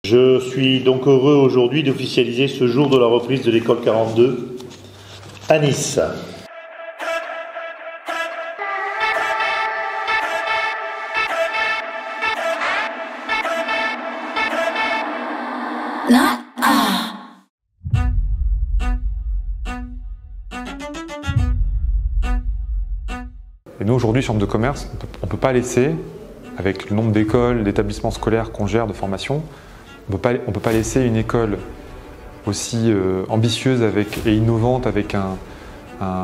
Je suis donc heureux aujourd'hui d'officialiser ce jour de la reprise de l'école 42 à Nice. Et nous, aujourd'hui, Chambre de commerce, on ne peut pas laisser, avec le nombre d'écoles, d'établissements scolaires qu'on gère de formation, on ne peut pas laisser une école aussi ambitieuse et innovante, avec un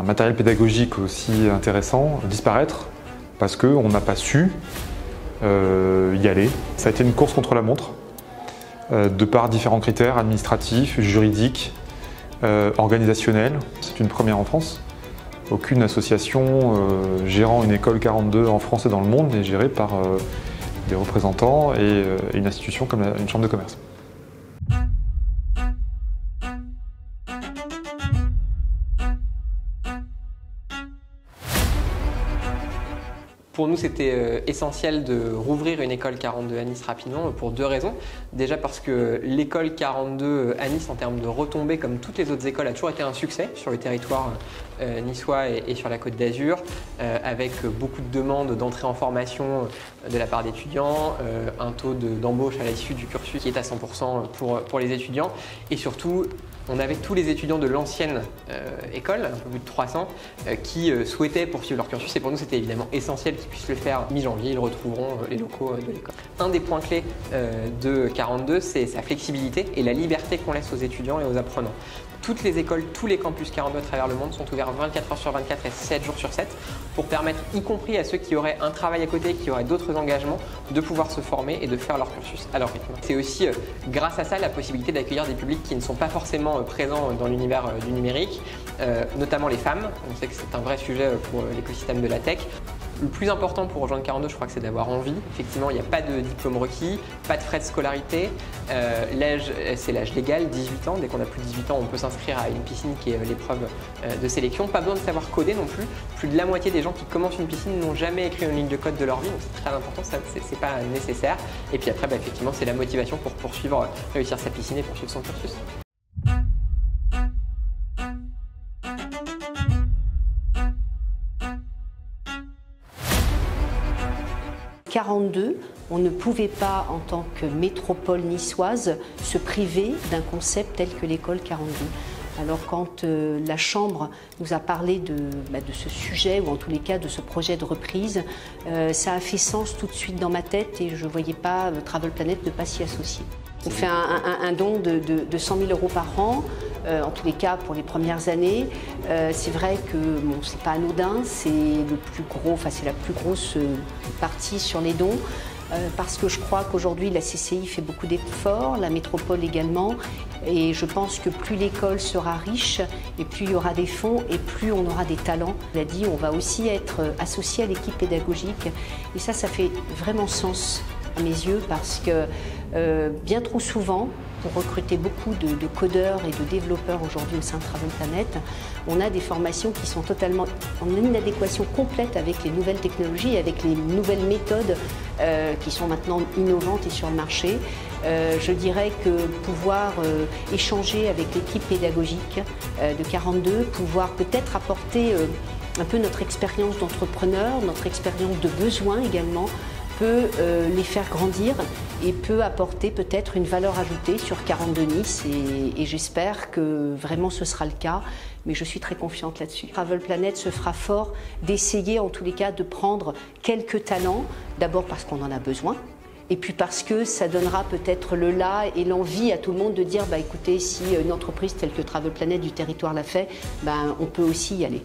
matériel pédagogique aussi intéressant, disparaître, parce qu'on n'a pas su y aller. Ça a été une course contre la montre, de par différents critères administratifs, juridiques, organisationnels. C'est une première en France. Aucune association gérant une école 42 en France et dans le monde n'est gérée par des représentants et une institution comme une chambre de commerce. Pour nous, c'était essentiel de rouvrir une école 42 à Nice rapidement pour deux raisons. Déjà parce que l'école 42 à Nice, en termes de retombées, comme toutes les autres écoles, a toujours été un succès sur le territoire niçois et sur la Côte d'Azur, avec beaucoup de demandes d'entrée en formation de la part d'étudiants, un taux d'embauche à l'issue du cursus qui est à 100% pour les étudiants, et surtout, on avait tous les étudiants de l'ancienne école, un peu plus de 300, qui souhaitaient poursuivre leur cursus, et pour nous c'était évidemment essentiel qu'ils puissent le faire mi-janvier. Ils retrouveront les locaux de l'école. Un des points clés de 42, c'est sa flexibilité et la liberté qu'on laisse aux étudiants et aux apprenants. Toutes les écoles, tous les campus 42 à travers le monde sont ouverts 24 heures sur 24 et 7 jours sur 7 pour permettre, y compris à ceux qui auraient un travail à côté, qui auraient d'autres engagements, de pouvoir se former et de faire leur cursus à leur rythme. C'est aussi grâce à ça la possibilité d'accueillir des publics qui ne sont pas forcément présents dans l'univers du numérique, notamment les femmes. On sait que c'est un vrai sujet pour l'écosystème de la tech. Le plus important pour rejoindre 42, je crois que c'est d'avoir envie. Effectivement, il n'y a pas de diplôme requis, pas de frais de scolarité. L'âge, c'est l'âge légal, 18 ans. Dès qu'on a plus de 18 ans, on peut s'inscrire à une piscine qui est l'épreuve de sélection. Pas besoin de savoir coder non plus. Plus de la moitié des gens qui commencent une piscine n'ont jamais écrit une ligne de code de leur vie. Donc c'est très important, ça c'est pas nécessaire. Et puis après, effectivement, c'est la motivation pour poursuivre, réussir sa piscine et poursuivre son cursus. 42, on ne pouvait pas, en tant que métropole niçoise, se priver d'un concept tel que l'école 42. Alors quand la Chambre nous a parlé de ce sujet, ou en tous les cas de ce projet de reprise, ça a fait sens tout de suite dans ma tête et je ne voyais pas Travel Planet ne pas s'y associer. On fait un don de 100 000 € par an, en tous les cas pour les premières années. C'est vrai que bon, c'est pas anodin, c'est la plus grosse partie sur les dons. Parce que je crois qu'aujourd'hui la CCI fait beaucoup d'efforts, la métropole également, et je pense que plus l'école sera riche, et plus il y aura des fonds, et plus on aura des talents. On l'a dit, on va aussi être associé à l'équipe pédagogique, et ça fait vraiment sens à mes yeux, parce que bien trop souvent, pour recruter beaucoup de codeurs et de développeurs aujourd'hui au sein de Travel Planet, on a des formations qui sont totalement en inadéquation complète avec les nouvelles technologies, avec les nouvelles méthodes qui sont maintenant innovantes et sur le marché. Je dirais que pouvoir échanger avec l'équipe pédagogique de 42, pouvoir peut-être apporter un peu notre expérience d'entrepreneur, notre expérience de besoin également, peut les faire grandir et peut apporter peut-être une valeur ajoutée sur 42 Nice, et j'espère que vraiment ce sera le cas, mais je suis très confiante là-dessus. Travel Planet se fera fort d'essayer en tous les cas de prendre quelques talents, d'abord parce qu'on en a besoin, et puis parce que ça donnera peut-être le là et l'envie à tout le monde de dire écoutez, si une entreprise telle que Travel Planet du territoire l'a fait, on peut aussi y aller.